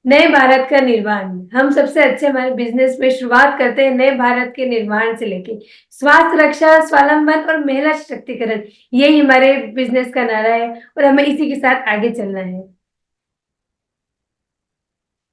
नए भारत का निर्माण। हम सबसे अच्छे हमारे बिजनेस में शुरुआत करते हैं नए भारत के निर्माण से लेके स्वास्थ्य रक्षा, स्वावलंबन और महिला सशक्तिकरण। यही हमारे बिजनेस का नारा है और हमें इसी के साथ आगे चलना है।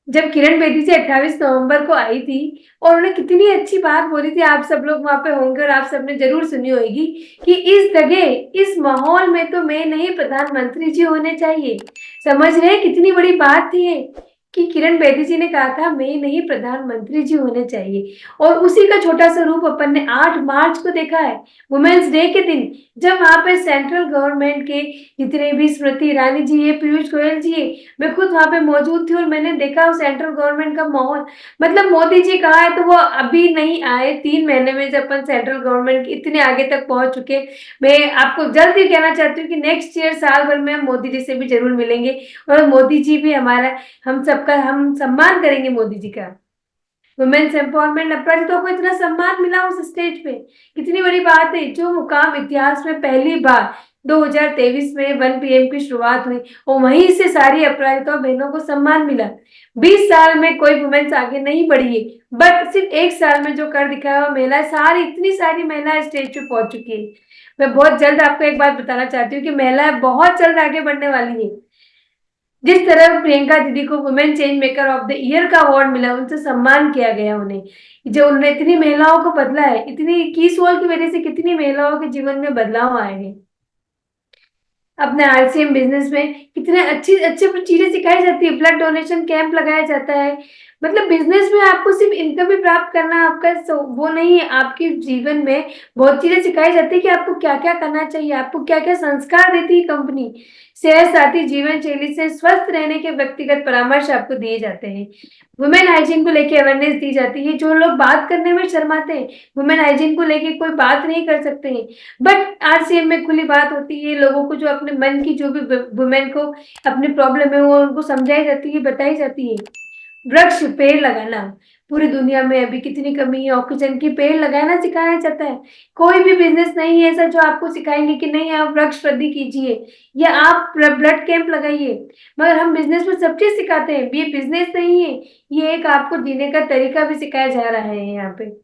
जब किरण बेदी जी 28 नवंबर को आई थी और उन्होंने कितनी अच्छी बात बोली थी, आप सब लोग वहां पे होंगे और आप सबने जरूर सुनी होगी कि इस जगह, इस माहौल में तो मैं नहीं प्रधानमंत्री जी होने चाहिए। समझ रहे हैं कितनी बड़ी बात थी ये, कि किरण बेदी जी ने कहा था मैं नहीं प्रधानमंत्री जी होने चाहिए। और उसी का छोटा सा रूप अपन ने 8 मार्च को देखा है, वुमेन्स डे के दिन, जब वहां पे सेंट्रल गवर्नमेंट के जितने भी स्मृति ईरानी जी है, पीयूष गोयल जी है, मैं खुद वहां पे मौजूद थी और मैंने देखा सेंट्रल गवर्नमेंट का माहौल। मतलब मोदी जी कहा है तो वो अभी नहीं आए, 3 महीने में जब अपन सेंट्रल गवर्नमेंट इतने आगे तक पहुंच चुके। मैं आपको जल्द ही कहना चाहती हूँ कि नेक्स्ट ईयर साल भर में हम मोदी जी से भी जरूर मिलेंगे और मोदी जी भी हमारा, हम सबका हम सम्मान करेंगे मोदी जी का। वुमेन्स एम्पावरमेंट, अपराजितों को इतना सम्मान मिला उस स्टेज पे, कितनी बड़ी बात है। जो मुकाम इतिहास में पहली बार 2023 में 1 PM की शुरुआत हुई और वहीं से सारी अपराजिता बहनों को सम्मान मिला। 20 साल में कोई वुमेन्स आगे नहीं बढ़ी है, बट सिर्फ 1 साल में जो कर दिखाया महिलाएं, सारी इतनी सारी महिलाएं स्टेज पे पहुंच चुकी है। मैं बहुत जल्द आपको एक बात बताना चाहती हूँ कि महिलाएं बहुत जल्द आगे बढ़ने वाली है। जिस तरह प्रियंका दीदी को women change maker of the year का अवार्ड मिला, उनसे सम्मान किया गया उन्हें, जो उन्होंने इतनी महिलाओं को बदला है, इतनी 21 साल की वजह से कितनी महिलाओं के जीवन में बदलाव आए हैं। अपने RCM बिजनेस में कितने अच्छी अच्छी चीजें सिखाई जाती है, ब्लड डोनेशन कैंप लगाया जाता है। मतलब बिजनेस में आपको सिर्फ इनकम ही प्राप्त करना आपका वो नहीं है, आपके जीवन में बहुत चीजें सिखाई जाती है कि आपको क्या क्या करना चाहिए, आपको क्या क्या संस्कार देती है कंपनी। सेहत साथी जीवन शैली से स्वस्थ रहने के व्यक्तिगत परामर्श आपको दिए जाते हैं। वुमेन हाइजीन को लेके अवेयरनेस दी जाती है। जो लोग बात करने में शर्माते हैं, वुमेन हाइजीन को लेके कोई बात नहीं कर सकते हैं, बट RCM में खुली बात होती है। लोगों को जो अपने मन की जो भी वुमेन को अपनी प्रॉब्लम है वो उनको समझाई जाती है, बताई जाती है। वृक्ष पेड़ लगाना, पूरी दुनिया में अभी कितनी कमी है ऑक्सीजन की, पेड़ लगाना सिखाया जाता है। कोई भी बिजनेस नहीं है ऐसा जो आपको सिखाएंगे कि नहीं आप वृक्ष वृद्धि कीजिए या आप ब्लड कैंप लगाइए, मगर हम बिजनेस में सब चीज सिखाते हैं। ये बिजनेस नहीं है, ये एक आपको जीने का तरीका भी सिखाया जा रहा है यहाँ पे।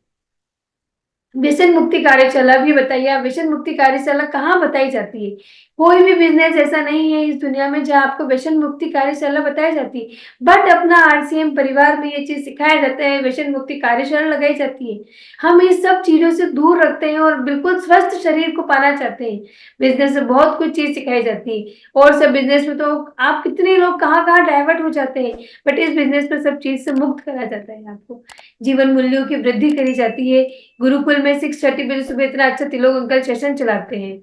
व्यसन मुक्ति कार्यशाला भी बताइए, आप व्यसन मुक्ति कार्यशाला कहाँ बताई जाती है? कोई भी बिजनेस ऐसा नहीं है इस दुनिया में जहाँ आपको व्यसन मुक्ति कार्यशाला बताई जाती है, बट अपना RCM परिवार में ये चीज सिखाया जाता है, व्यसन मुक्ति कार्यशाला लगाई जाती है। हम इस सब चीजों से दूर रखते हैं और बिल्कुल स्वस्थ शरीर को पाना चाहते हैं। बिजनेस से बहुत कुछ चीज सिखाई जाती है और सब बिजनेस में तो आप कितने लोग कहाँ कहाँ डाइवर्ट हो जाते हैं, बट इस बिजनेस में सब चीज से मुक्त करा जाता है आपको। जीवन मूल्यों की वृद्धि करी जाती है। गुरुकुल में 6:30 बजे सुबह इतना अच्छा तिलोक अंकल सेशन चलाते हैं।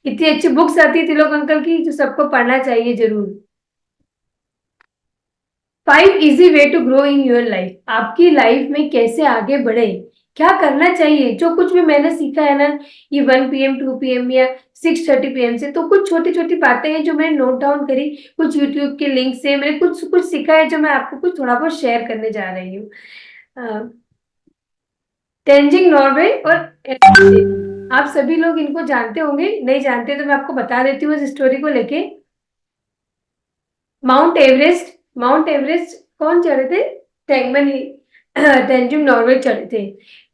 इतनी अच्छी बुक्स आती है तिलोक अंकल की जो सबको पढ़ना चाहिए जरूर। 5 easy way to grow in your life, आपकी लाइफ में कैसे आगे बढ़े, क्या करना चाहिए। जो कुछ भी मैंने सीखा है ना, ये 1 PM 2 PM या 6:30 PM से, तो कुछ छोटी छोटी बातें हैं जो मैंने नोट डाउन करी, कुछ यूट्यूब के लिंक से मैंने कुछ कुछ सीखा है जो मैं आपको कुछ थोड़ा बहुत शेयर करने जा रही हूँ। तेंजिंग नॉर्वे और आप सभी लोग इनको जानते होंगे, नहीं जानते तो मैं आपको बता देती हूँ इस स्टोरी को लेके। माउंट एवरेस्ट, माउंट एवरेस्ट कौन चढ़े थे? टेंगमन ही तेंजिंग नॉर्वे चढ़े थे।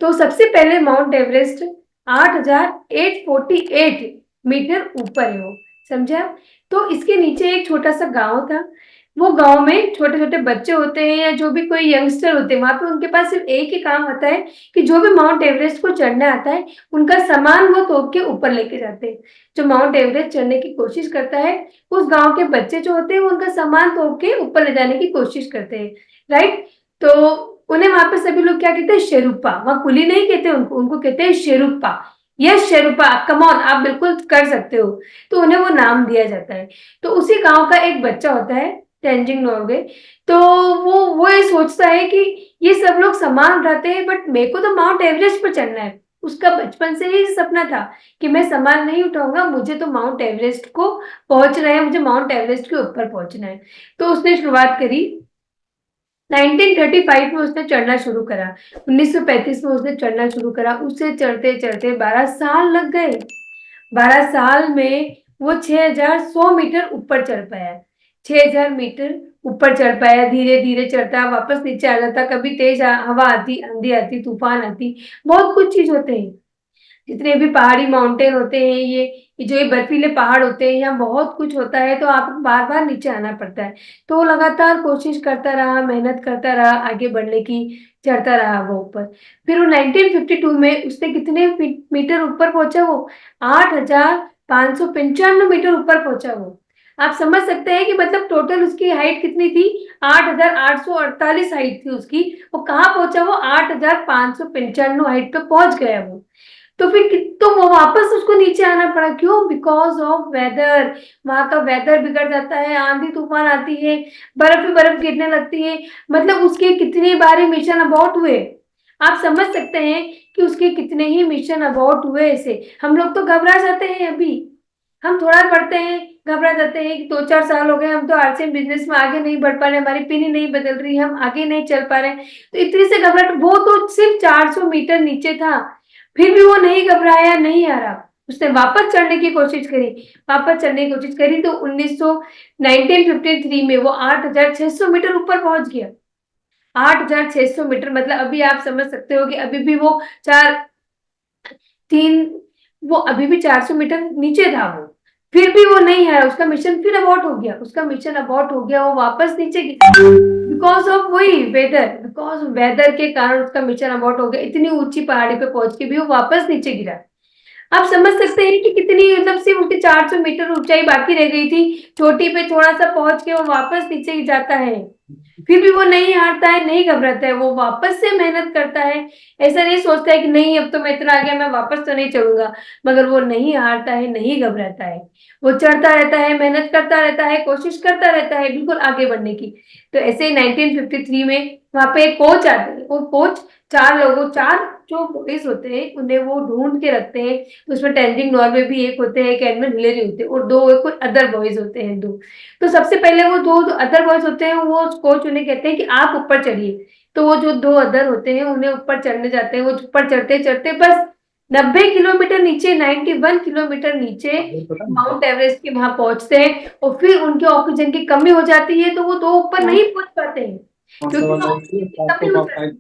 तो सबसे पहले माउंट एवरेस्ट 8,848 मीटर ऊपर है वो, समझे आप? तो इसके नीचे एक छोटा सा गांव था। वो गांव में छोटे छोटे बच्चे होते हैं या जो भी कोई यंगस्टर होते हैं, वहां पे उनके पास सिर्फ एक ही काम होता है कि जो भी माउंट एवरेस्ट को चढ़ना आता है उनका सामान वो तोप के ऊपर लेके जाते हैं। जो माउंट एवरेस्ट चढ़ने की कोशिश करता है, उस गांव के बच्चे जो होते हैं वो उनका सामान तोप के ऊपर ले जाने की कोशिश करते हैं, राइट? तो उन्हें वहां पे सभी लोग क्या कहते हैं? शेरूपा। वहां कुली नहीं कहते उनको, उनको कहते हैं शेरूपा। यस शेरूपा, कम ऑन, आप बिल्कुल कर सकते हो। तो उन्हें वो नाम दिया जाता है। तो उसी गांव का एक बच्चा होता है तेंजिंग नॉर्वे। तो वो ये सोचता है कि ये सब लोग सामान उठाते हैं बट मेरे को तो माउंट एवरेस्ट पर चढ़ना है। उसका बचपन से ही सपना था कि मैं सामान नहीं उठाऊंगा, मुझे तो माउंट एवरेस्ट को पहुंचना है, मुझे माउंट एवरेस्ट के ऊपर पहुंचना है। तो उसने शुरुआत करी। 1935 में उसने चढ़ना शुरू करा, 1935 में उसने चढ़ना शुरू करा। उसे चढ़ते चढ़ते 12 साल लग गए। 12 साल में वो 6,100 मीटर ऊपर चढ़ पाया। 6,000 मीटर ऊपर चढ़ पाया, धीरे धीरे चढ़ता, वापस नीचे आ जाता, कभी तेज हवा आती, आंधी आती, तूफान आती, बहुत कुछ चीज होते हैं। जितने भी पहाड़ी माउंटेन होते हैं, ये जो ये बर्फीले पहाड़ होते हैं, यहाँ बहुत कुछ होता है, तो आपको बार बार नीचे आना पड़ता है। तो वो लगातार कोशिश करता रहा, मेहनत करता रहा आगे बढ़ने की, चढ़ता रहा वो ऊपर। फिर वो 1952 में उसने कितने मीटर ऊपर पहुंचा वो? 8,595 मीटर ऊपर पहुंचा वो। आप समझ सकते हैं कि मतलब टोटल उसकी हाइट कितनी थी? 8,848 हाइट थी उसकी। वो कहाँ पहुंचा? वो 8,595 हाइट पे पहुंच गया वो। तो फिर तो वो वापस उसको नीचे आना पड़ा, क्यों? Because of weather. वहां का वेदर बिगड़ जाता है, आंधी तूफान आती है, बर्फ ही बर्फ गिरने लगती है। मतलब उसके कितने बारी मिशन अबॉर्ट हुए, आप समझ सकते हैं कि उसके कितने ही मिशन अबॉर्ट हुए ऐसे। हम लोग तो घबरा जाते हैं, अभी हम थोड़ा पढ़ते हैं घबरा जाते हैं कि 2-4 साल हो गए, हम तो आरसीएम बिजनेस में आगे नहीं बढ़ पा रहे, हमारी पिन ही नहीं बदल रही, हम आगे नहीं चल पा रहे, तो इतनी से घबराहट। वो तो सिर्फ 400 मीटर नीचे था, फिर भी वो नहीं घबराया, नहीं हारा। उसने वापस चढ़ने की कोशिश करी, वापस चढ़ने की कोशिश करी, तो 1953 में वो 8,600 मीटर ऊपर पहुंच गया। 8,600 मीटर, मतलब अभी आप समझ सकते हो कि अभी भी वो चार तीन वो अभी भी 400 मीटर नीचे था वो। फिर भी वो नहीं है, उसका मिशन फिर अबॉर्ट हो गया, उसका मिशन अबॉर्ट हो गया, वो वापस नीचे गिरा बिकॉज ऑफ वही वेदर, बिकॉज वेदर के कारण उसका मिशन अबॉर्ट हो गया। इतनी ऊंची पहाड़ी पे पहुंच के भी वो वापस नीचे गिरा। आप समझ सकते हैं कि कितनी, मतलब सिर्फ उसकी 400 मीटर ऊंचाई बाकी रह गई थी, चोटी पे थोड़ा सा पहुंच के वो वापस नीचे ही जाता है। फिर भी वो नहीं हारता है, नहीं घबराता है, वो वापस से मेहनत करता है। ऐसा नहीं सोचता है कि नहीं अब तो मैं इतना आ गया, मैं वापस तो नहीं चढ़ूंगा, मगर वो नहीं हारता है, नहीं घबराता है। वो चढ़ता रहता है, मेहनत करता रहता है, कोशिश करता रहता है बिल्कुल आगे बढ़ने की। तो ऐसे ही 1953 में वहां पे एक कोच आते हैं, वो कोच चार जो बॉयज होते हैं उन्हें वो ढूंढ के रखते हैं। तो उसमें टेंजिंग नॉर्वे भी एक होते हैं, एक एडमंड हिलेरी होते हैं, और दो कोई अदर बॉयज होते हैं, दो। तो सबसे पहले वो दो जो अदर बॉयज होते हैं, वो कोच उन्हें कहते हैं कि आप ऊपर चढ़िए। तो वो जो दो अदर होते हैं उन्हें ऊपर चढ़ने जाते हैं, वो ऊपर चढ़ते चढ़ते बस 90 किलोमीटर नीचे, 91 किलोमीटर नीचे माउंट एवरेस्ट के वहां पहुंचते हैं। और फिर उनके ऑक्सीजन की कमी हो जाती है, तो वो दो ऊपर नहीं पहुंच पाते हैं, क्योंकि ऑक्सीजन की कमी हो जाती है।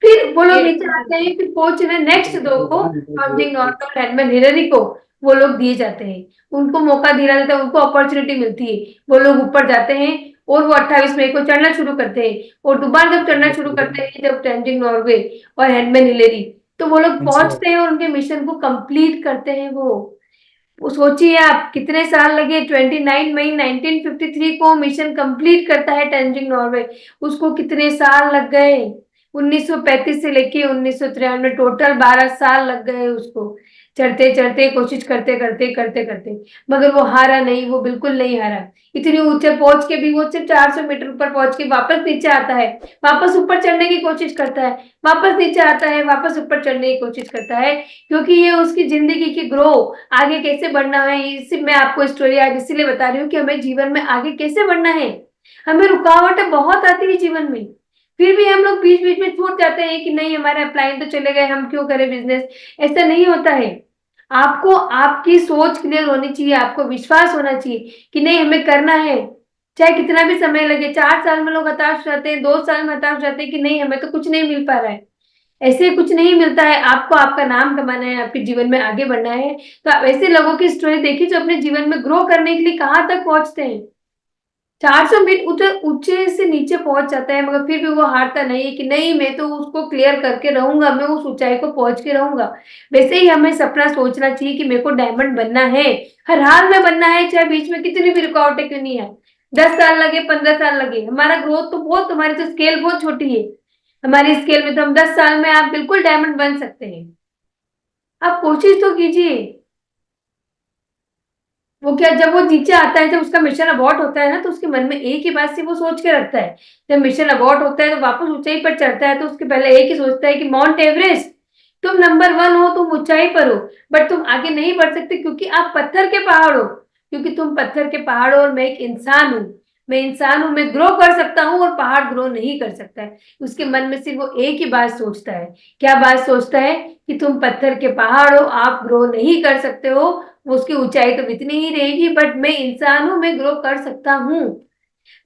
फिर वो लोग नीचे आते हैं, फिर कोच ने नेक्स्ट दो को, टॉन्जिंग नॉर्टन और एडमंड हिलेरी को, वो लोग दिए जाते हैं, उनको मौका दिया जाता है, उनको अपॉर्चुनिटी मिलती है। वो लोग ऊपर जाते हैं और वो 28 मई को चढ़ना शुरू करते हैं। और दोबारा जब चढ़ना शुरू करते हैं, जब टेंजिंग नॉर्वे और एडमंड हिलेरी, तो वो लोग पहुंचते हैं और उनके मिशन को कंप्लीट करते हैं। वो सोचिए आप कितने साल लगे, 29 मई 1953 को मिशन कंप्लीट करता है टेंजिंग नॉर्वे, उसको कितने साल लग गए? 1935 से लेके 1993, टोटल 12 साल लग गए उसको, चढ़ते चढ़ते, कोशिश करते करते करते करते। मगर वो हारा नहीं, वो बिल्कुल नहीं हारा। इतनी ऊंचे पहुंच के भी वो सिर्फ 400 मीटर ऊपर पहुंच के वापस नीचे आता है, वापस ऊपर चढ़ने की कोशिश करता है, वापस नीचे आता है, वापस ऊपर चढ़ने की कोशिश करता है, क्योंकि ये उसकी जिंदगी की ग्रो, आगे कैसे बढ़ना है, इसी मैं आपको स्टोरी आज इसीलिए बता रही हूँ कि हमें जीवन में आगे कैसे बढ़ना है। हमें रुकावटें बहुत आती है जीवन में, फिर भी हम लोग बीच बीच में छूट जाते हैं कि नहीं हमारे अपलाइन तो चले गए, हम क्यों करें बिजनेस। ऐसा नहीं होता है। आपको आपकी सोच क्लियर होनी चाहिए, आपको विश्वास होना चाहिए कि नहीं हमें करना है, चाहे कितना भी समय लगे। 4 साल में लोग हताश हो जाते हैं, 2 साल में हताश हो जाते हैं कि नहीं हमें तो कुछ नहीं मिल पा रहा है। ऐसे कुछ नहीं मिलता है, आपको आपका नाम कमाना है, आपके जीवन में आगे बढ़ना है, तो आप ऐसे लोगों की स्टोरी देखिए जो अपने जीवन में ग्रो करने के लिए कहाँ तक पहुंचते हैं। 400 मीटर ऊंचे से नीचे पहुंच जाता है, मगर फिर भी वो हारता नहीं है कि नहीं मैं तो उसको क्लियर करके रहूंगा, मैं उस ऊंचाई को पहुंच के रहूंगा। वैसे ही हमें सपना सोचना चाहिए कि मेरे को डायमंड बनना है, हर हाल में बनना है, चाहे बीच में कितनी भी रुकावटें क्यों नहीं है। 10 साल लगे, 15 साल लगे, हमारा ग्रोथ तो बहुत, हमारी तो स्केल बहुत छोटी है। हमारी स्केल में तो हम 10 साल में आप बिल्कुल डायमंड बन सकते हैं। आप कोशिश तो कीजिए। वो क्या, जब वो नीचे आता है, जब उसका मिशन अबॉर्ट होता है ना, तो उसके मन में एक ही बात से वो सोच के रखता है। जब मिशन अबॉर्ट होता है तो वापस ऊंचाई पर चढ़ता है, तो उसके पहले एक ही सोचता है कि माउंट एवरेस्ट, तुम नंबर 1 हो, तुम ऊंचाई पर हो, बट तुम आगे नहीं बढ़ सकते क्योंकि आप पत्थर के पहाड़ हो, क्योंकि तुम पत्थर के पहाड़ हो और मैं एक इंसान हूँ। मैं इंसान हूं, मैं ग्रो कर सकता हूँ और पहाड़ ग्रो नहीं कर सकता है। उसके मन में सिर्फ वो एक ही बात सोचता है। क्या बात सोचता है? कि तुम पत्थर के पहाड़ हो, आप ग्रो नहीं कर सकते हो। वो उसकी ऊंचाई तो इतनी ही रहेगी, बट मैं इंसान हूं, मैं ग्रो कर सकता हूँ।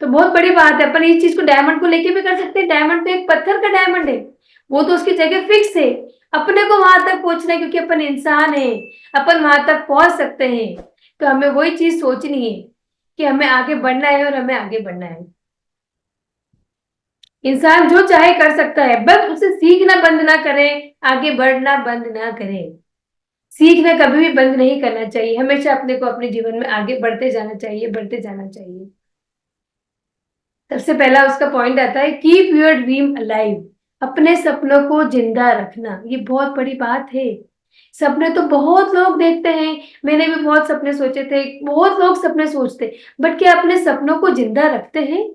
तो बहुत बड़ी बात है। अपन इस चीज को डायमंड को लेके भी कर सकते हैं। डायमंड तो एक पत्थर का डायमंड है, वो तो उसकी जगह फिक्स है। अपने को वहां तक पहुंचना है क्योंकि अपन इंसान है, अपन वहां तक पहुंच सकते हैं। तो हमें वही चीज सोचनी है कि हमें आगे बढ़ना है और हमें आगे बढ़ना है। इंसान जो चाहे कर सकता है, बस उसे सीखना बंद ना करें, आगे बढ़ना बंद ना करें। सीखना कभी भी बंद नहीं करना चाहिए, हमेशा अपने को अपने जीवन में आगे बढ़ते जाना चाहिए, बढ़ते जाना चाहिए। सबसे पहला उसका पॉइंट आता है, कीप योर ड्रीम अलाइव। अपने सपनों को जिंदा रखना, ये बहुत बड़ी बात है। सपने तो बहुत लोग देखते हैं, मैंने भी बहुत सपने सोचे थे, बहुत लोग सपने सोचते, बट क्या अपने सपनों को जिंदा रखते हैं?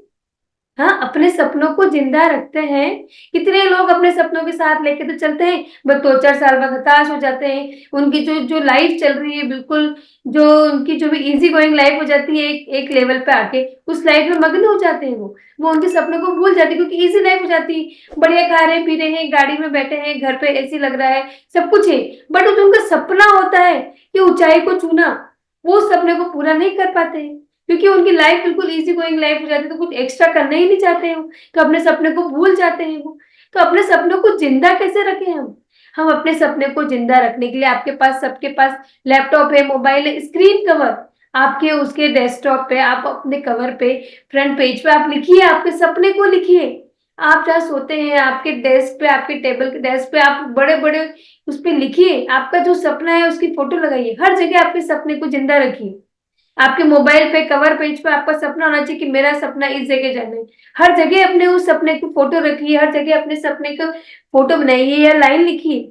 हाँ, अपने सपनों को जिंदा रखते हैं। कितने लोग अपने सपनों के साथ लेके तो चलते हैं, बस 2-4 साल बाद हताश हो जाते हैं। उनकी जो जो लाइफ चल रही है, बिल्कुल जो उनकी जो भी इजी गोइंग लाइफ हो जाती है, एक लेवल पे आके उस लाइफ में मग्न हो जाते हैं। वो उनके सपनों को भूल जाते हैं, क्योंकि इजी लाइफ हो जाती है, बढ़िया खा रहे पी रहे हैं, गाड़ी में बैठे हैं, घर पे एसी लग रहा है, सब कुछ है। बट जो उनका सपना होता है कि ऊंचाई को छूना, वो उस सपने को पूरा नहीं कर पाते हैं, क्योंकि उनकी लाइफ बिल्कुल इजी गोइंग लाइफ हो जाती है, तो कुछ एक्स्ट्रा करना ही नहीं चाहते हैं, तो अपने सपने को भूल जाते हैं वो। तो अपने सपनों को जिंदा कैसे रखें हम अपने सपने को जिंदा रखने के लिए, आपके पास सबके पास लैपटॉप है, मोबाइल है, स्क्रीन कवर आपके उसके डेस्कटॉप पे, आप अपने कवर पे, फ्रंट पेज पे आप लिखिए, आपके सपने को लिखिए। आप जहाँ सोते हैं, आपके डेस्क पे, आपके टेबल के डेस्क पे आप बड़े बड़े उस पे लिखिए, आपका जो सपना है उसकी फोटो लगाइए, हर जगह आपके सपने को जिंदा रखिए। आपके मोबाइल पे कवर पेज पे आपका सपना होना चाहिए कि मेरा सपना इस जगह जाना है। हर जगह अपने उस सपने की फोटो रखिए, हर जगह अपने सपने का फोटो बनाइए या लाइन लिखिए,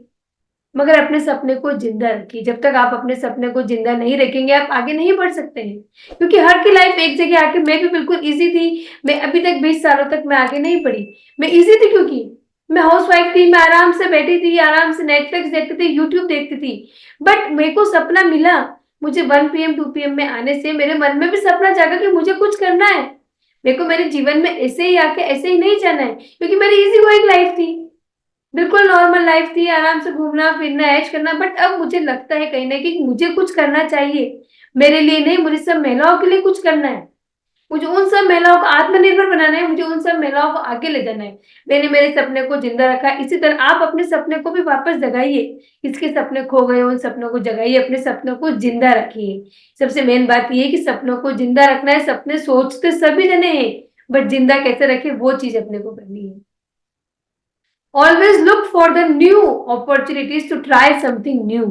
मगर अपने सपने को जिंदा रखिए। जब तक आप अपने सपने को जिंदा नहीं रखेंगे, आप आगे नहीं बढ़ सकते हैं, क्योंकि हर की लाइफ एक जगह आके, मैं भी बिल्कुल इजी थी, मैं अभी तक 20 सालों तक मैं आगे नहीं बढ़ी। मैं इजी थी क्योंकि मैं हाउस वाइफ थी, मैं आराम से बैठी थी, आराम से नेटफ्लिक्स देखती थी, यूट्यूब देखती थी। बट मेरे को सपना मिला, मुझे 1 PM 2 PM में आने से मेरे मन में भी सपना जागा कि मुझे कुछ करना है। मेरे को मेरे जीवन में ऐसे ही आके ऐसे ही नहीं जाना है, क्योंकि मेरी इजी गोइंग लाइफ थी, बिल्कुल नॉर्मल लाइफ थी, आराम से घूमना फिरना ऐश करना। बट अब मुझे लगता है कहीं ना कहीं मुझे कुछ करना चाहिए, मेरे लिए नहीं, मुझे सब महिलाओं के लिए कुछ करना है। मुझे उन सब महिलाओं को आत्मनिर्भर बनाना है, मुझे उन सब महिलाओं को आगे ले जाना है। मैंने मेरे सपने को जिंदा रखा है, इसी तरह आप अपने सपने को भी वापस जगाइए। किसके सपने खो गए, उन सपनों को जगाइए, अपने सपनों को जिंदा रखिए। सबसे मेन बात यह है कि सपनों को जिंदा रखना है। सपने सोचते सभी जने हैं, बट जिंदा कैसे रखे वो चीज अपने को करनी है। Always look for the new opportunities to try something new.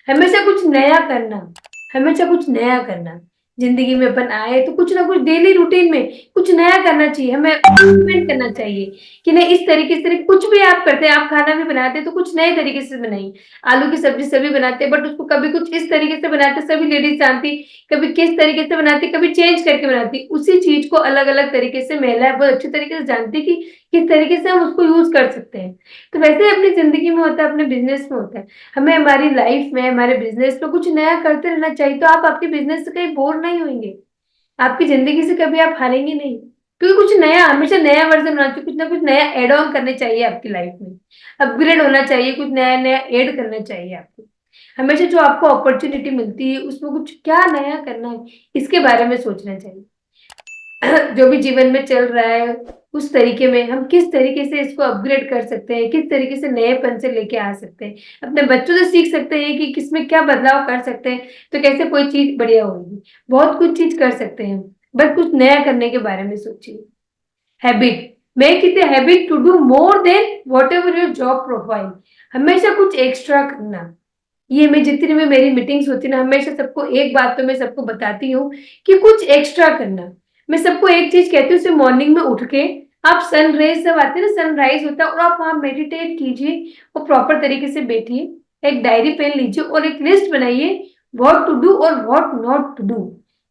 हमेशा कुछ नया करना, हमेशा कुछ नया करना। जिंदगी में अपन आए तो कुछ ना कुछ डेली रूटीन में कुछ नया करना चाहिए, हमें एक्सपेरिमेंट करना चाहिए कि नहीं इस तरीके से। कुछ भी आप करते हैं, आप खाना भी बनाते हैं तो कुछ नए तरीके से बनाइए। आलू की सब्जी सभी बनाते हैं, बट उसको कभी कुछ इस तरीके से बनाते, सभी लेडीज जानती, कभी किस तरीके से बनाती, कभी चेंज करके बनाती। उसी चीज को अलग अलग तरीके से महिलाएं बहुत अच्छी तरीके से जानती कि किस तरीके से हम उसको यूज कर सकते हैं। तो वैसे ही अपनी जिंदगी में होता है, अपने बिजनेस में होता है। हमें हमारी लाइफ में, हमारे बिजनेस में कुछ नया करते रहना चाहिए, तो आप आपके बिजनेस से कहीं बोर नहीं होंगे, आपकी जिंदगी से कभी आप हारेंगे नहीं। क्योंकि कुछ नया, हमेशा नया वर्जन होना चाहिए, कुछ ना कुछ नया एड ऑन करने चाहिए आपकी लाइफ में, अपग्रेड होना चाहिए, कुछ नया नया ऐड करना चाहिए आपको। हमेशा जो आपको अपॉर्चुनिटी मिलती है उसमें कुछ क्या नया करना है, इसके बारे में सोचना चाहिए। जो भी जीवन में चल रहा है उस तरीके में हम किस तरीके से इसको अपग्रेड कर सकते हैं, किस तरीके से नएपन से लेके आ सकते हैं, अपने बच्चों से सीख सकते हैं कि किसमें क्या बदलाव कर सकते हैं, तो कैसे कोई चीज बढ़िया होगी। बहुत कुछ चीज कर सकते हैं, बट कुछ नया करने के बारे में सोचिए। Habit, make it a habit to do more than whatever your job profile. हमेशा कुछ एक्स्ट्रा करना। ये मैं जितनी भी मेरी मीटिंग्स होती है ना, हमेशा सबको एक बात तो मैं सबको बताती हूँ कि कुछ एक्स्ट्रा करना। मैं सबको एक चीज कहती हूँ, सिर्फ मॉर्निंग में उठ के आप सनरेज जब आते हैं ना, सनराइज होता है और आप वहां मेडिटेट कीजिए और प्रॉपर तरीके से बैठिए, एक डायरी पेन लीजिए और एक लिस्ट बनाइए, व्हाट टू डू और व्हाट नॉट टू डू।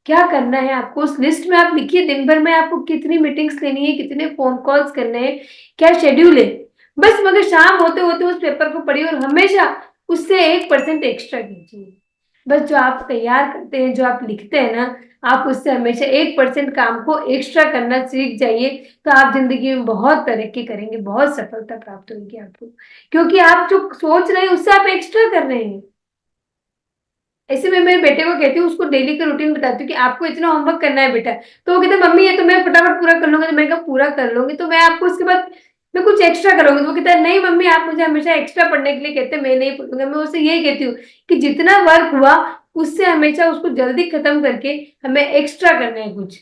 क्या करना है आपको उस लिस्ट में आप लिखिए, दिन भर में आपको कितनी मीटिंग्स लेनी है, कितने फोन कॉल्स करने हैं, क्या शेड्यूल है। बस मगर शाम होते होते उस पेपर को पढ़िए और हमेशा उससे 1% एक्स्ट्रा कीजिए। बस जो आप तैयार करते हैं, जो आप लिखते हैं ना, आप उससे हमेशा 1% काम को एक्स्ट्रा करना सीख जाइए, तो आप जिंदगी में बहुत तरक्की करेंगे, बहुत सफलता प्राप्त होगी आपको, क्योंकि आप जो सोच रहे हैं उससे आप एक्स्ट्रा कर रहे हैं। ऐसे में मेरे बेटे को कहती हूँ, उसको डेली का रूटीन बताती हूँ कि आपको इतना होमवर्क करना है बेटा। तो वो कहते हैं मम्मी ये तो मैं फटाफट पूरा कर लूँगा। तो मैंने कहा पूरा कर लूँगी तो मैं आपको उसके बाद मैं कुछ एक्स्ट्रा करूँगी। तो वो कहता है नहीं मम्मी आप मुझे हमेशा एक्स्ट्रा पढ़ने के लिए कहते हैं, मैं नहीं पढ़ूँगा। मैं उससे यही कहती हूँ कि जितना वर्क हुआ उससे हमेशा उसको जल्दी खत्म करके हमें एक्स्ट्रा करना है कुछ।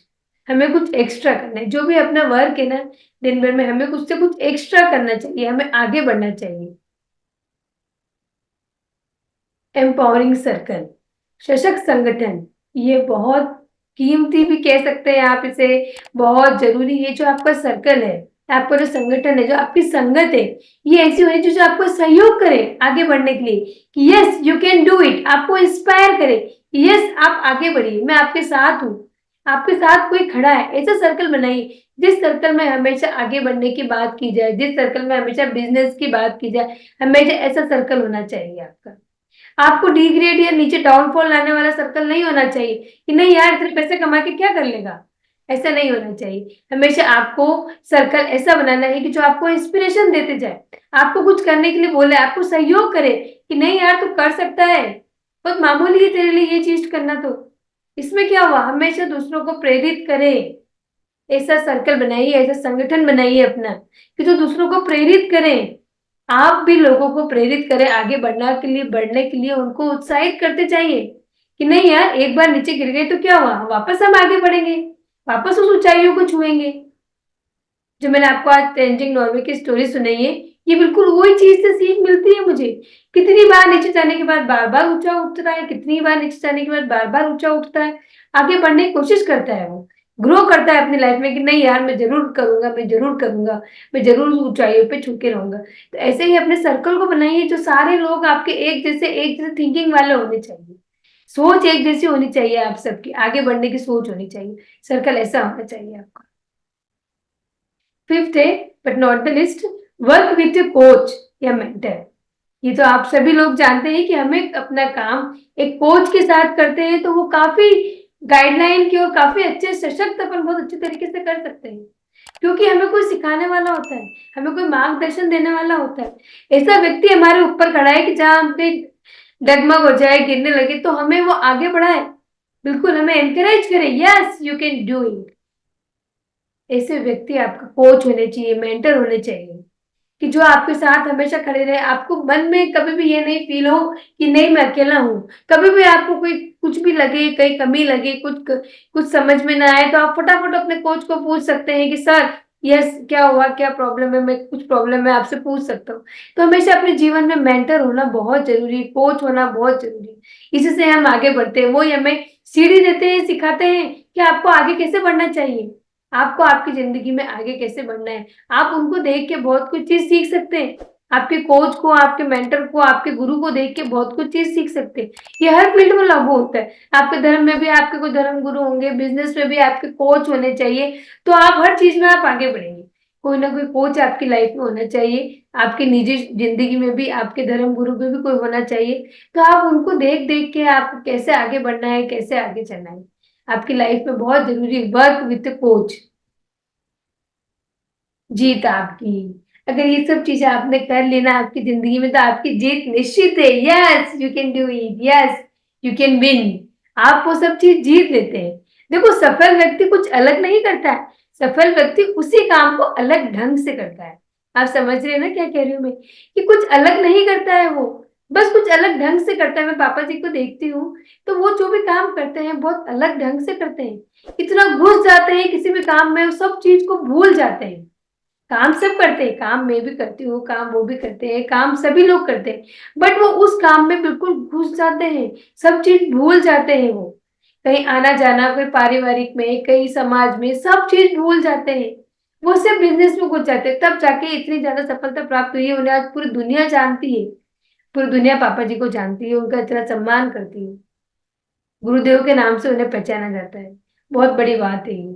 हमें कुछ एक्स्ट्रा करना है। जो भी अपना वर्क है ना दिन भर में हमें कुछ से कुछ एक्स्ट्रा करना चाहिए, हमें आगे बढ़ना चाहिए। एम्पावरिंग सर्कल, सशक्त संगठन, ये बहुत कीमती भी कह सकते हैं आप इसे, बहुत जरूरी है। जो आपका सर्कल है, आपका जो संगठन है, जो आपकी संगत है, ये ऐसी होनी चाहिए जो आपको सहयोग करे आगे बढ़ने के लिए कि yes you can do it, आपको इंस्पायर करे, यस आप आगे बढ़िए, मैं आपके साथ हूँ, आपके साथ कोई खड़ा है। ऐसा सर्कल बनाइए जिस सर्कल में हमेशा आगे बढ़ने की बात की जाए, जिस सर्कल में हमेशा बिजनेस की बात की जाए, हमेशा ऐसा सर्कल होना चाहिए आपका। आपको डिग्रेड या नीचे डाउनफॉल लाने वाला सर्कल नहीं होना चाहिए कि नहीं यार इतने पैसे कमा के क्या कर लेगा, ऐसा नहीं होना चाहिए। हमेशा आपको सर्कल ऐसा बनाना है कि जो आपको इंस्पिरेशन देते जाए, आपको कुछ करने के लिए बोले, आपको सहयोग करे कि नहीं यार तू कर सकता है, बहुत मामूली है तेरे लिए ये चीज करना। तो इसमें क्या हुआ, हमेशा दूसरों को प्रेरित करे। ऐसा सर्कल बनाइए, ऐसा संगठन बनाइए अपना कि जो दूसरों को प्रेरित करें। आप भी लोगों को प्रेरित करें आगे बढ़ने के लिए उनको उत्साहित करते जाइए कि नहीं यार एक बार नीचे गिर गए तो क्या हुआ, वापस हम आगे बढ़ेंगे, वापस उस ऊंचाइयों को छुएंगे। जो मैंने आपको आज तेंजिंग नॉर्वे की स्टोरी सुनाई है, ये बिल्कुल वही चीज से सीख मिलती है मुझे। कितनी बार नीचे जाने के बाद बार बार ऊंचा उठता है, कितनी बार नीचे जाने के बाद बार बार ऊंचा उठता है, आगे बढ़ने की कोशिश करता है, वो ग्रो करता है अपनी लाइफ में कि नहीं यार मैं जरूर करूंगा, मैं जरूर करूंगा, मैं जरूर ऊंचाइयों पे छू के रहूंगा। तो ऐसे ही अपने सर्कल को बनाइए जो सारे लोग आपके एक जैसे थिंकिंग वाले होने चाहिए, सोच एक जैसी होनी चाहिए, आप सबकी आगे बढ़ने की सोच होनी चाहिए, सर्कल ऐसा होना चाहिए आपका। फिफ्थ है but not the list, work with A coach या मेंटर। ये तो आप सभी लोग जानते हैं कि हमें अपना काम एक कोच के साथ करते हैं तो वो काफी गाइडलाइन की और काफी अच्छे सशक्त अपन बहुत अच्छे तरीके से कर सकते हैं, क्योंकि हमें कोई सिखाने वाला होता है, हमें कोई मार्गदर्शन देने वाला होता है। ऐसा व्यक्ति हमारे ऊपर खड़ा है कि जहां हम पे डगमग हो जाए, गिरने लगे तो हमें वो आगे बढ़ाए, बिल्कुल हमें एनकरेज करे, yes you can do it. ऐसे व्यक्ति आपका कोच होने चाहिए, मेंटर होने चाहिए कि जो आपके साथ हमेशा खड़े रहे, आपको मन में कभी भी ये नहीं फील हो कि नहीं मैं अकेला हूँ। कभी भी आपको कोई कुछ भी लगे, कहीं कमी लगे, कुछ समझ में ना आए तो आप फटाफट अपने कोच को पूछ सकते हैं कि सर यस क्या हुआ, क्या प्रॉब्लम है, मैं कुछ प्रॉब्लम है आपसे पूछ सकता हूँ। तो हमेशा अपने जीवन में मेंटर होना बहुत जरूरी है, कोच होना बहुत जरूरी है। इसी से हम आगे बढ़ते हैं, वो हमें सीढ़ी देते हैं, सिखाते हैं कि आपको आगे कैसे बढ़ना चाहिए, आपको आपकी जिंदगी में आगे कैसे बढ़ना है। आप उनको देख के बहुत कुछ चीज सीख सकते हैं, आपके कोच को, आपके मेंटर को, आपके गुरु को देख के बहुत कुछ चीज सीख सकते हैं। ये हर फील्ड में लागू होता है। आपके धर्म में भी आपके कोई धर्म गुरु होंगे, बिजनेस में भी आपके कोच होने चाहिए, तो आप हर चीज में आप आगे बढ़ेंगे। कोई ना कोई कोच आपकी लाइफ में होना चाहिए, आपकी निजी जिंदगी में भी आपके धर्म गुरु में भी कोई होना चाहिए। तो आप उनको देख देख के आप कैसे आगे बढ़ना है, कैसे आगे चलना है, आपकी लाइफ में बहुत जरूरी वर्क विथ कोच। जीत आपकी, अगर ये सब चीजें आपने कर लेना आपकी जिंदगी में तो आपकी जीत निश्चित है। Yes you can do it, yes you can win, आप वो सब चीज जीत लेते हैं। देखो सफल व्यक्ति कुछ अलग नहीं करता है, सफल व्यक्ति उसी काम को अलग ढंग से करता है। आप समझ रहे हैं ना क्या कह रही हूँ मैं, कि कुछ अलग नहीं करता है वो, बस कुछ अलग ढंग से करता है। मैं पापा जी को देखती हूँ तो वो जो भी काम करते हैं बहुत अलग ढंग से करते हैं, इतना घुस जाते हैं किसी भी काम में, सब चीज को भूल जाते हैं। काम सब करते हैं, काम मैं भी करती हूँ, काम वो भी करते हैं, काम सभी लोग करते हैं, बट वो उस काम में बिल्कुल घुस जाते हैं, सब चीज भूल जाते हैं। वो कहीं आना जाना, कोई पारिवारिक में, कहीं समाज में, सब चीज भूल जाते हैं। वो सिर्फ बिजनेस में घुस जाते हैं, तब जाके इतनी ज्यादा सफलता प्राप्त हुई है उन्हें, आज पूरी दुनिया जानती है, पूरी दुनिया पापा जी को जानती है, उनका इतना सम्मान करती है, गुरुदेव के नाम से उन्हें पहचाना जाता है। बहुत बड़ी बात है ये।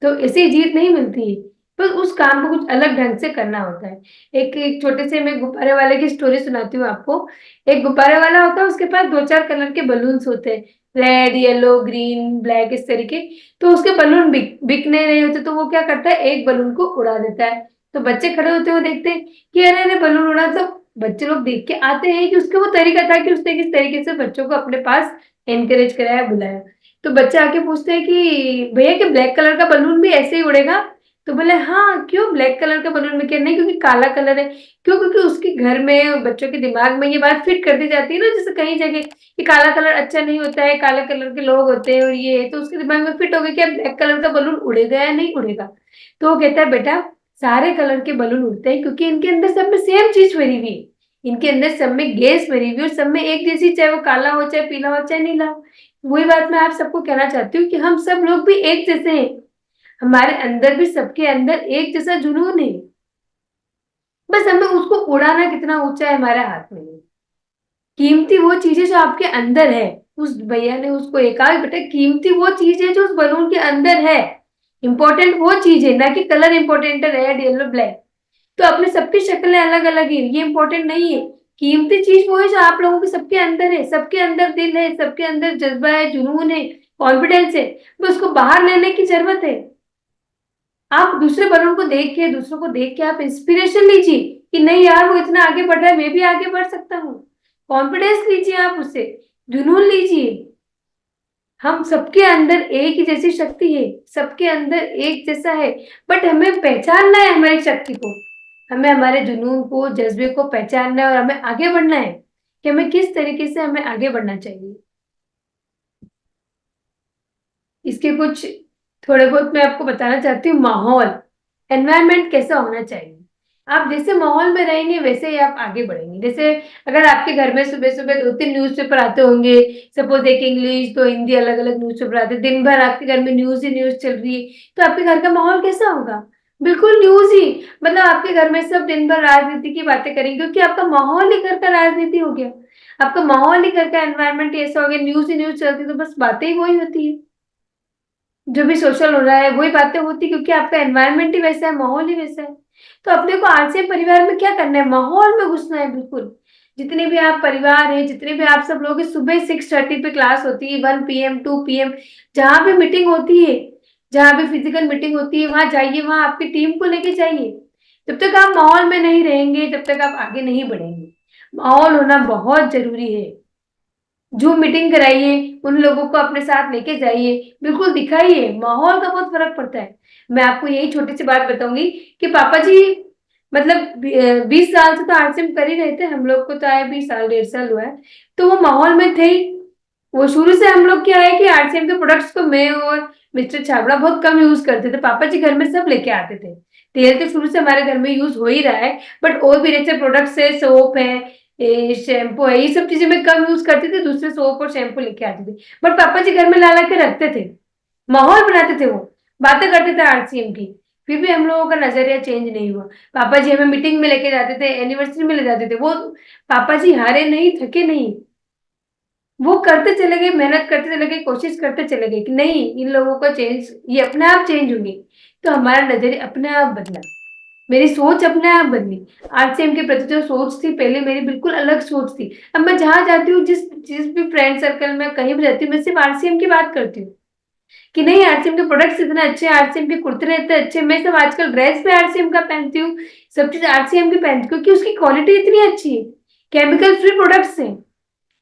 तो ऐसी जीत नहीं मिलती है, बस उस काम को कुछ अलग ढंग से करना होता है। एक छोटे से मैं गुब्बारे वाले की स्टोरी सुनाती हूँ आपको। एक गुब्बारे वाला होता है, उसके पास दो चार कलर के बलून्स होते हैं, रेड येलो ग्रीन ब्लैक इस तरीके। तो उसके बलून बिकने नहीं होते तो वो क्या करता है, एक बलून को उड़ा देता है। तो बच्चे खड़े होते हुए देखते हैं कि अरे अरे बलून उड़ा, तो बच्चे लोग देख के आते हैं कि उसका वो तरीका था कि उसने किस तरीके से बच्चों को अपने पास एनकरेज कराया, बुलाया। तो बच्चे आके पूछते हैं कि भैया कि ब्लैक कलर का बलून भी ऐसे ही उड़ेगा? तो बोले हाँ, क्यों ब्लैक कलर का बलून में क्या? नहीं, क्योंकि काला कलर है। क्यों? क्योंकि उसके घर में बच्चों के दिमाग में ये बात फिट कर दी जाती है ना, जैसे कई जगह कि काला कलर अच्छा नहीं होता है, काला कलर के लोग होते हैं और ये है, तो उसके दिमाग में फिट हो गया कि अब ब्लैक कलर का बलून उड़ेगा या नहीं उड़ेगा। तो वो कहता है बेटा सारे कलर के बलून उड़ते हैं क्योंकि इनके अंदर सब में सेम चीज भरी हुई है। इनके अंदर सब में गैस भरी हुई है और सब में एक जैसी, चाहे वो काला हो, चाहे पीला हो, चाहे नीला हो। वही बात मैं आप सबको कहना चाहती हूँ कि हम सब लोग भी एक जैसे हैं। हमारे अंदर भी, सबके अंदर एक जैसा जुनून है। बस हमें उसको उड़ाना कितना ऊंचा है हमारे हाथ में है। कीमती वो चीज है जो आपके अंदर है। उस भैया ने उसको एक कहा बेटा कीमती वो चीज है जो उस बलून के अंदर है। इंपॉर्टेंट वो चीज है, ना कि कलर इंपॉर्टेंट है, रेड येलो ब्लैक। तो अपने सबकी शक्लें अलग अलग है, ये इंपॉर्टेंट नहीं है। कीमती चीज वो है जो आप लोगों के सबके अंदर है। सबके अंदर दिल है, सबके अंदर जज्बा है, जुनून है, कॉन्फिडेंस है। बस उसको बाहर लेने की जरूरत है। आप दूसरे बलों को देख के, दूसरों को देख के आप इंस्पिरेशन लीजिए कि नहीं यार वो इतना आगे बढ़ रहा है, मैं भी आगे बढ़ सकता हूँ। कॉन्फिडेंस लीजिए आप उससे, जुनून लीजिए। हम सबके अंदर एक ही जैसी शक्ति है, सबके अंदर एक जैसा है। बट हमें पहचानना है हमारी शक्ति को। हमें हमारे जुनून को, जज्बे को पहचानना है और हमें आगे बढ़ना है कि हमें किस तरीके से हमें आगे बढ़ना चाहिए। इसके कुछ थोड़े बहुत मैं आपको बताना चाहती हूँ। माहौल, एनवायरनमेंट कैसा होना चाहिए। आप जैसे माहौल में रहेंगे वैसे ही आप आगे बढ़ेंगे। जैसे अगर आपके घर में सुबह सुबह 2-3 न्यूज़पेपर आते होंगे, सपोज एक इंग्लिश तो हिंदी, अलग अलग न्यूज़पेपर आते, दिन भर आपके घर में न्यूज ही न्यूज चल रही है, तो आपके घर का माहौल कैसा होगा? बिल्कुल न्यूज ही। मतलब आपके घर में सब दिन भर राजनीति की बातें करेंगे क्योंकि आपका माहौल ही घर का राजनीति हो गया। आपका माहौल ही घर का एनवायरमेंट ऐसा हो गया, न्यूज ही न्यूज चलती तो बस बातें ही वही होती है। जो भी सोशल हो रहा है वही बातें होती क्योंकि आपका एनवायरनमेंट ही वैसा है, माहौल ही वैसा है। तो अपने को आरसीएम परिवार में क्या करना है? माहौल में घुसना है बिल्कुल। जितने भी आप परिवार हैं, जितने भी आप सब लोग हैं, सुबह 6:30 पे क्लास होती है, 1 PM 2 PM, जहां भी मीटिंग होती है, जहां भी फिजिकल मीटिंग होती है वहां जाइए, वहां आपकी टीम को लेके जाइए। जब तक आप माहौल में नहीं रहेंगे तब तक आप आगे नहीं बढ़ेंगे। माहौल होना बहुत जरूरी है। जूम मीटिंग कराइए, उन लोगों को अपने साथ लेके जाइए, बिल्कुल दिखाइए, माहौल का बहुत फर्क पड़ता है। मैं आपको यही छोटी सी बात बताऊंगी कि पापा जी मतलब 20 साल से तो आरसीएम कर ही रहे थे, हम लोग को तो आए 20 साल 1.5 साल हुआ है। तो वो माहौल में थे ही। वो शुरू से हम लोग क्या है कि आरसीएम के प्रोडक्ट्स को मैं और मिस्टर छाबड़ा बहुत कम यूज करते थे। पापा जी घर में सब लेके आते थे। तेल तो शुरू से हमारे घर में यूज हो ही रहा है, बट और भी नेचर प्रोडक्ट्स है, सोप है, ये शैम्पू है, ये सब चीजें मैं कम यूज करती थी, दूसरे सोप और शैम्पू लेके आती थी। बट पापा जी घर में ला ला के रखते थे, माहौल बनाते थे, वो बातें करते थे आरसीएम की। फिर भी हम लोगों का नजरिया चेंज नहीं हुआ। पापा जी हमें मीटिंग में लेके जाते थे, एनिवर्सरी में ले जाते थे। वो पापा जी हारे नहीं, थके नहीं। वो करते चले गए, मेहनत करते चले गए, कोशिश करते चले गए कि नहीं इन लोगों को चेंज, ये अपने आप चेंज होंगे। तो हमारा नजरिया अपने आप बदला, मेरी सोच अपने आप बदली। आरसीएम के प्रति जो सोच थी पहले, मेरी बिल्कुल अलग सोच थी। अब मैं जहां जाती हूँ, जिस जिस भी फ्रेंड सर्कल में कहीं भी रहती हूँ, मैं सिर्फ आरसीएम की बात करती हूँ कि नहीं आरसीएम के प्रोडक्ट्स इतने अच्छे, आरसीएम के कुर्ते इतने अच्छे। मैं सब आजकल ड्रेस पे आरसीएम का पहनती हूँ, सब चीज आरसीएम की पहनती हूँ क्योंकि उसकी क्वालिटी इतनी अच्छी है, केमिकल फ्री प्रोडक्ट्स हैं।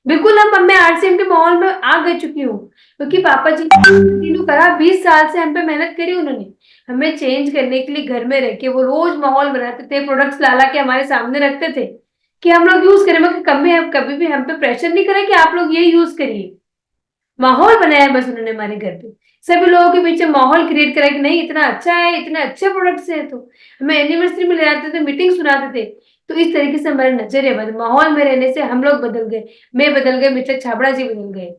बिल्कुल अब मैं आरसीएम के माहौल में आ गई चुकी हूँ क्योंकि पापा जी ने कंटिन्यू करा, 20 साल से हम पे मेहनत करी उन्होंने। हमें चेंज करने के लिए घर में रह के वो रोज माहौल बनाते थे, प्रोडक्ट्स ला ला के हमारे सामने रखते थे कि हम लोग यूज करें। मगर कभी भी हम पे प्रेशर नहीं करा कि आप लोग ये यूज करिए। माहौल बनाया बस उन्होंने हमारे घर पे, सभी लोगों के पीछे माहौल क्रिएट करा कि नहीं इतना अच्छा है, इतने अच्छे प्रोडक्ट्स है। तो हमें एनिवर्सरी में ले जाते थे, मीटिंग सुनाते थे। तो इस तरीके से हमारे नजरिए बदल, माहौल में रहने से हम लोग बदल गए। मैं बदल गए, मिस्टर छाबड़ा जी बदल गए।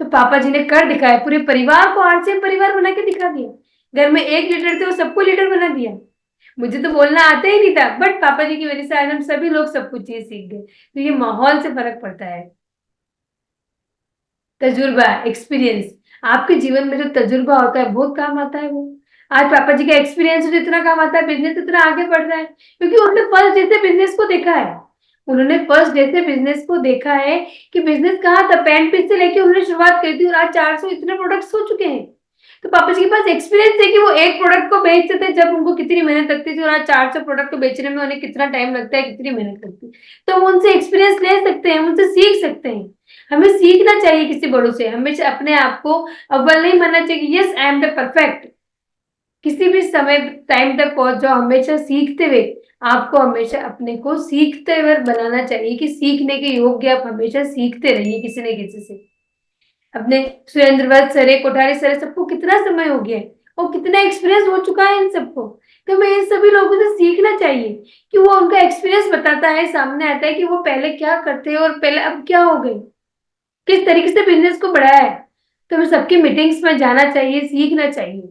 तो पापा जी ने कर दिखाया, पूरे परिवार को आरसीएम परिवार बना के दिखा दिया। घर में एक लीडर थे, वो सबको लीडर बना दिया। मुझे तो बोलना आता ही नहीं था, बट पापा जी की वजह से आज हम सभी लोग सब कुछ चीज सीख गए। तो ये माहौल से फर्क पड़ता है। तजुर्बा, एक्सपीरियंस, आपके जीवन में जो तजुर्बा होता है बहुत काम आता है वो। आज पापा जी का एक्सपीरियंस जो इतना काम आता है, बिजनेस इतना आगे बढ़ रहा है क्योंकि उन्होंने फर्स्ट डे से बिजनेस को देखा है। उन्होंने फर्स्ट डे से बिजनेस को देखा है कि बिजनेस कहाँ था, पैंट पीस से लेके उन्होंने शुरुआत करी थी और आज 400 इतने प्रोडक्ट्स हो चुके हैं। तो पापा जी के पास एक्सपीरियंस है कि वो एक प्रोडक्ट को बेचते थे जब उनको कितनी मेहनत लगती थी, और आज 400 प्रोडक्ट को बेचने में उन्हें कितना टाइम लगता है, कितनी मेहनत लगती है। तो हम उनसे एक्सपीरियंस ले सकते हैं, उनसे सीख सकते हैं। हमें सीखना चाहिए किसी बड़ों से, हमेशा अपने आप को अव्वल नहीं मानना चाहिए, yes I am the perfect. किसी भी समय टाइम तक पहुंच जाओ, हमेशा सीखते हुए। आपको हमेशा अपने को सीखते हुए बनाना चाहिए कि सीखने के योग्य आप हमेशा सीखते रहिए किसी न किसी से। अपने सुरेंद्र वत्स सर, कोठारी सर, सबको कितना समय हो गया है और कितना एक्सपीरियंस हो चुका है इन सबको। तो हमें इन सभी लोगों से सीखना चाहिए कि वो उनका एक्सपीरियंस बताता है, सामने आता है कि वो पहले क्या करते हैं और पहले अब क्या हो गए, किस तरीके से बिजनेस को बढ़ाया है। तो हमें सबकी मीटिंग्स में जाना चाहिए, सीखना चाहिए।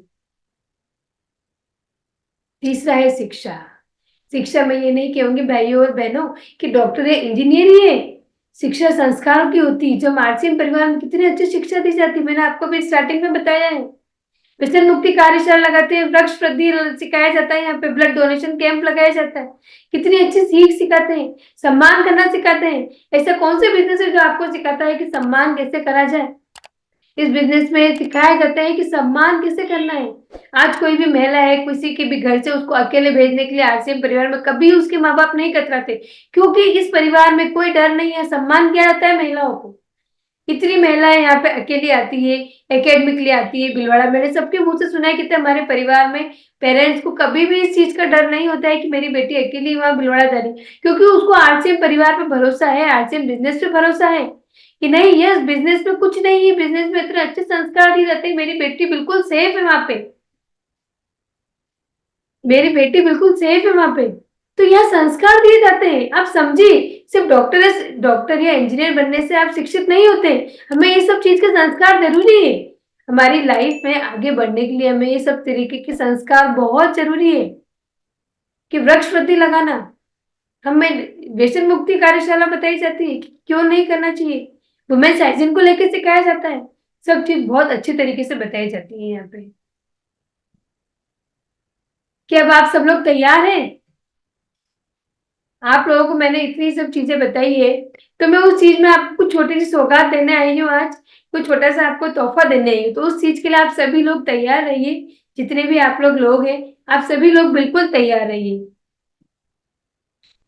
तीसरा है शिक्षा। शिक्षा में ये नहीं कहूंगी भाइयों और बहनों कि डॉक्टर है, इंजीनियर ही है। शिक्षा संस्कारों की होती है। जो मार्सियन परिवार में कितनी अच्छी शिक्षा दी जाती है, मैंने आपको भी स्टार्टिंग में बताया है। व्यसन मुक्ति कार्यशाला लगाते हैं, वृक्ष वृद्धि सिखाया जाता है, यहाँ पे ब्लड डोनेशन कैंप लगाया जाता है। कितनी अच्छी सीख सिखाते हैं, सम्मान करना सिखाते हैं। ऐसा कौन से बिजनेस है जो आपको सिखाता है कि सम्मान कैसे करा जाए? इस बिजनेस में सिखाया जाता है कि सम्मान कैसे करना है। आज कोई भी महिला है, किसी के भी घर से उसको अकेले भेजने के लिए आरसीएम परिवार में कभी उसके माँ बाप नहीं कतराते, क्योंकि इस परिवार में कोई डर नहीं है, सम्मान किया जाता है महिलाओं को। इतनी महिलाएं यहाँ पे अकेली आती है, एकेडमी के लिए आती है भीलवाड़ा। मैंने सबके मुंह से सुना है कि हमारे परिवार में पेरेंट्स को कभी भी इस चीज का डर नहीं होता है कि मेरी बेटी अकेली वहां भीलवाड़ा जा रही, क्योंकि उसको आरसीएम परिवार पे भरोसा है, आरसीएम बिजनेस पे भरोसा है कि नहीं, यस बिजनेस में कुछ नहीं है, बिजनेस में इतने अच्छे संस्कार दिए जाते हैं, मेरी बेटी बिल्कुल सेफ है वहां पे, मेरी बेटी बिल्कुल सेफ है वहां पे। तो यहाँ संस्कार दिए जाते हैं, आप समझिए। सिर्फ डॉक्टर या इंजीनियर बनने से आप शिक्षित नहीं होते, हमें ये सब चीज के संस्कार जरूरी है। हमारी लाइफ में आगे बढ़ने के लिए हमें ये सब तरीके के संस्कार बहुत जरूरी है। कि वृक्ष वृद्धि लगाना, हमें व्यसन मुक्ति कार्यशाला बताई जाती है कि क्यों नहीं करना चाहिए, वुमेन्स हाइजीन को लेकर सिखाया जाता है। सब चीज बहुत अच्छी तरीके से बताई जाती है यहाँ पे। कि अब आप सब लोग तैयार हैं? आप लोगों को मैंने इतनी सब चीजें बताई है, तो मैं उस चीज में आपको कुछ छोटी सी सौगात देने आई हूँ आज, कुछ छोटा सा आपको तोहफा देने आई हूँ। तो उस चीज के लिए आप सभी लोग तैयार रहिए, जितने भी आप लोग हैं, आप सभी लोग बिल्कुल तैयार रहिए।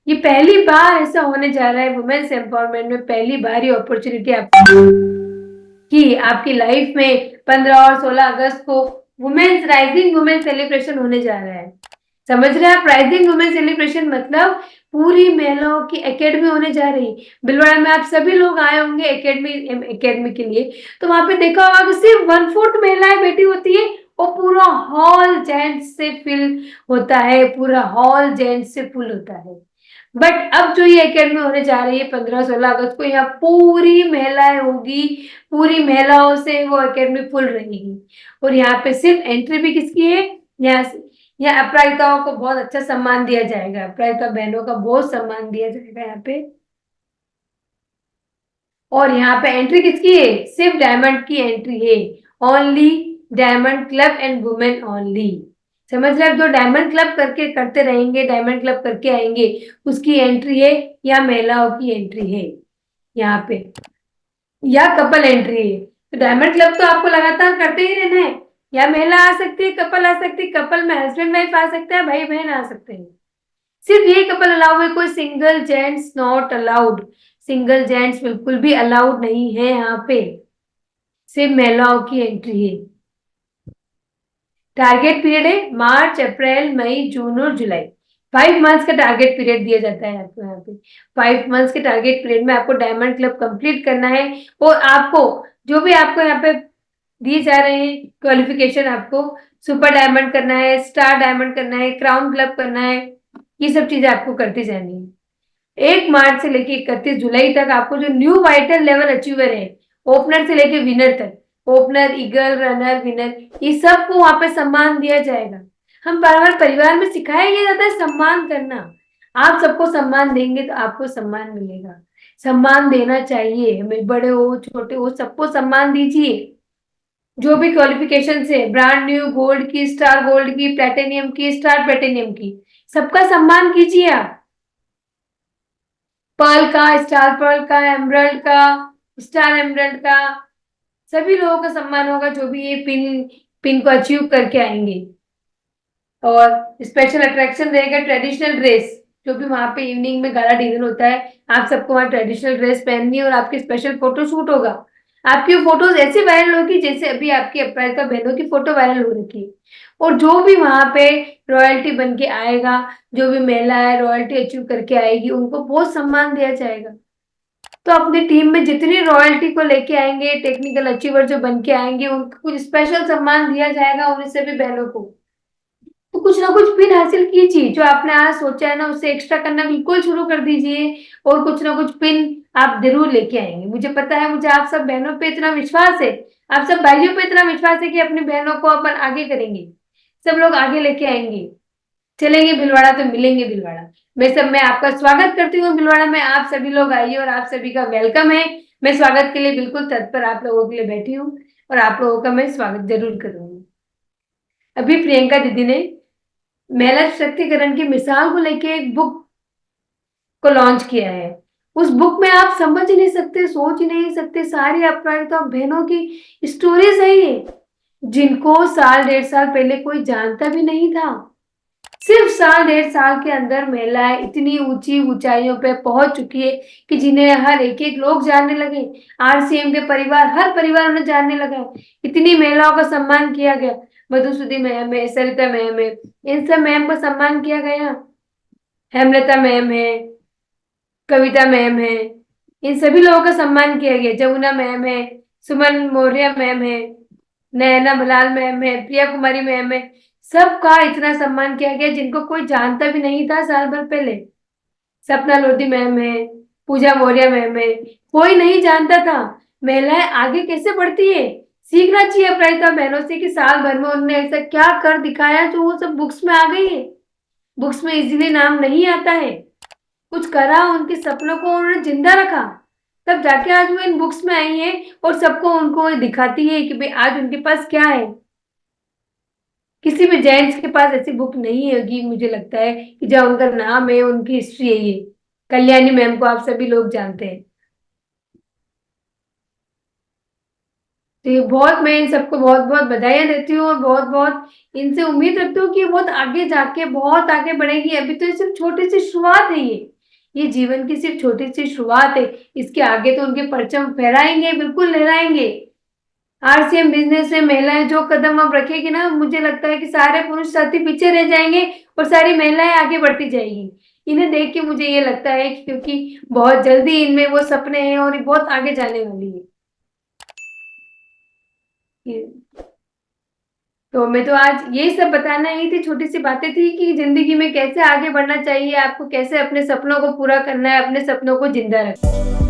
ये पहली बार ऐसा होने जा रहा है, वुमेन्स एम्पावरमेंट में पहली बार ये अपॉर्चुनिटी आपको कि आपकी लाइफ में 15 और 16 अगस्त को वुमेन्स राइजिंग वुमेन सेलिब्रेशन होने जा रहा है। समझ रहे हैं आप? राइजिंग वुमेन सेलिब्रेशन मतलब पूरी महिलाओं की एकेडमी होने जा रही। भिलवाड़ा में आप सभी लोग आए होंगे एकेडमी एकेडमी के लिए, तो वहां पे देखा होगा कि सिर्फ 1/4 महिलाएं बैठी होती है और पूरा हॉल जेंट्स से फिल होता है, पूरा हॉल जेंट्स से फुल होता है। बट अब जो ये एकेडमी होने जा रही है 15-16 अगस्त को, यहाँ पूरी महिलाएं होगी, पूरी महिलाओं से वो एकेडमी फुल रहेगी। और यहाँ पे सिर्फ एंट्री भी किसकी है? यहाँ यहाँ अपराजिताओं को बहुत अच्छा सम्मान दिया जाएगा, अपराजिता बहनों का बहुत सम्मान दिया जाएगा यहाँ पे। और यहाँ पे एंट्री किसकी है? सिर्फ डायमंड की एंट्री है, only diamond club and women only. समझ रहे हैं? जो डायमंड क्लब करके करते रहेंगे, डायमंड क्लब करके आएंगे, उसकी एंट्री है, या महिलाओं की एंट्री है यहाँ पे, या कपल एंट्री है। तो डायमंड क्लब तो आपको लगातार करते ही रहना है, या महिला आ सकती है, कपल आ सकती है, कपल में हस्बैंड वाइफ आ सकता है, भाई बहन आ सकते हैं। सिर्फ ये कपल अलाउ है, कोई single gents not allowed, single gents बिल्कुल भी अलाउड नहीं है यहाँ पे, सिर्फ महिलाओं की एंट्री है। टारगेट पीरियड है मार्च, अप्रैल, मई, जून और जुलाई। 5 मंथ्स का टारगेट पीरियड दिया जाता है आपको यहाँ पे। 5 मंथ्स के टारगेट पीरियड में आपको डायमंड क्लब कंप्लीट करना है, और आपको जो भी आपको यहाँ पे दिए जा रहे हैं क्वालिफिकेशन, आपको सुपर डायमंड करना है, स्टार डायमंड करना है, क्राउन क्लब करना है, ये सब चीजें आपको करती जानी है। 1 मार्च से लेके 31 जुलाई तक आपको जो न्यू वाइटल लेवल अचीवर है, ओपनर से लेके विनर तक, ओपनर, ईगल, रनर, विनर, ये सबको वहां पे सम्मान दिया जाएगा। हम बार परिवार में सिखाया गया जाता है सम्मान करना। आप सबको सम्मान देंगे तो आपको सम्मान मिलेगा। सम्मान देना चाहिए हमें, बड़े हो छोटे हो सबको सम्मान दीजिए। जो भी क्वालिफिकेशन है, ब्रांड न्यू, गोल्ड की, स्टार गोल्ड की, प्लेटिनियम की, स्टार प्लेटिनियम की, सबका सम्मान कीजिए आप। पर्ल का, स्टार पर्ल का, एमरल्ड का, स्टार एमरल्ड का, सभी लोगों का सम्मान होगा। जो भी ये पिन पिन को अचीव करके आएंगे। और स्पेशल अट्रैक्शन रहेगा ट्रेडिशनल ड्रेस, जो भी वहां पे इवनिंग में गाला डिनर होता है, आप सबको वहां ट्रेडिशनल ड्रेस पहननी है और आपकी स्पेशल फोटो शूट होगा। आपकी फोटोज ऐसे वायरल होगी जैसे अभी आपकी अपराजिता बहनों की फोटो वायरल हो रखी है। और जो भी वहां पे रॉयल्टी बन के आएगा, जो भी महिला है रॉयल्टी अचीव करके आएगी, उनको बहुत सम्मान दिया जाएगा। तो अपनी टीम में जितनी रॉयल्टी को लेके आएंगे, टेक्निकल अचीवर जो बन के आएंगे, उनको कुछ स्पेशल सम्मान दिया जाएगा, उन सभी बहनों को। तो कुछ ना कुछ पिन हासिल कीजिए, जो आपने आज सोचा है ना उससे एक्स्ट्रा करना बिल्कुल शुरू कर दीजिए, और कुछ ना कुछ पिन आप जरूर लेके आएंगे। मुझे पता है, मुझे आप सब बहनों पे इतना विश्वास है, आप सब भाइयों पे इतना विश्वास है कि अपनी बहनों को अपन आगे करेंगे, सब लोग आगे लेके आएंगे। चलेंगे भिलवाड़ा तो मिलेंगे भिलवाड़ा। मैं आपका स्वागत करती हूँ भिलवाड़ा में, आप सभी लोग आइए और आप सभी का वेलकम है। मैं स्वागत के लिए बिल्कुल तत्पर आप लोगों के लिए बैठी हूँ, और आप लोगों का मैं स्वागत जरूर करूंगी। अभी प्रियंका दीदी ने महिला सशक्तिकरण की मिसाल को लेके एक बुक को लॉन्च किया है। उस बुक में आप समझ ही नहीं सकते, सोच ही नहीं सकते, सारी अपराजिता बहनों की स्टोरीज है ये, जिनको साल 1.5 साल पहले कोई जानता भी नहीं था। सिर्फ साल 1.5 साल के अंदर महिलाएं इतनी ऊंची ऊंचाइयों पे पहुंच चुकी है कि जिन्हें हर एक एक लोग जानने लगे। आरसीएम के परिवार, हर परिवार उन्हें जानने लगा। इतनी महिलाओं का सम्मान किया गया, मधुसूदन मैम है, सरिता मैम है, इन सब मैम का सम्मान किया गया। हेमलता मैम है, कविता मैम है, इन सभी लोगों का सम्मान किया गया। जमुना मैम है, सुमन मौर्य मैम है, नैना मलाल मैम है, प्रिया कुमारी मैम है। सबका इतना सम्मान किया गया जिनको कोई जानता भी नहीं था साल भर पहले। सपना लोधी मैम है, पूजा मौर्य मैम है, कोई नहीं जानता था। महिलाएं आगे कैसे बढ़ती है, सीखना चाहिए अपराजिता बहनों से कि साल भर में उन्होंने ऐसा क्या कर दिखाया जो वो सब बुक्स में आ गई है। बुक्स में इजीली नाम नहीं आता है, कुछ करा, उनके सपनों को उन्होंने जिंदा रखा, तब जाके आज वो इन बुक्स में आई है और सबको उनको दिखाती है कि भाई आज उनके पास क्या है। किसी भी जेंट्स के पास ऐसी बुक नहीं होगी मुझे लगता है कि जहाँ उनका नाम है, उनकी हिस्ट्री है ये। कल्याणी मैम को आप सभी लोग जानते हैं। तो ये बहुत, मैं इन सबको बहुत बहुत बधाइयां देती हूँ और बहुत बहुत इनसे उम्मीद रखती हूँ कि ये बहुत आगे जाके बहुत आगे बढ़ेगी। अभी तो ये सिर्फ छोटी सी शुरुआत है, ये जीवन की सिर्फ छोटी सी शुरुआत है। इसके आगे तो उनके परचम फहराएंगे, बिल्कुल लहराएंगे। आरसीएम बिजनेस में महिलाएं जो कदम अब रखेगी ना, मुझे लगता है कि सारे पुरुष साथी पीछे रह जाएंगे और सारी महिलाएं आगे बढ़ती जाएगी। इन्हें देख के मुझे ये लगता है कि क्योंकि बहुत जल्दी इनमें वो सपने हैं और ये बहुत आगे जाने वाली है। तो मैं तो आज यही सब बताना ही थी, छोटी सी बातें थी कि जिंदगी में कैसे आगे बढ़ना चाहिए, आपको कैसे अपने सपनों को पूरा करना है, अपने सपनों को जिंदा रखना है।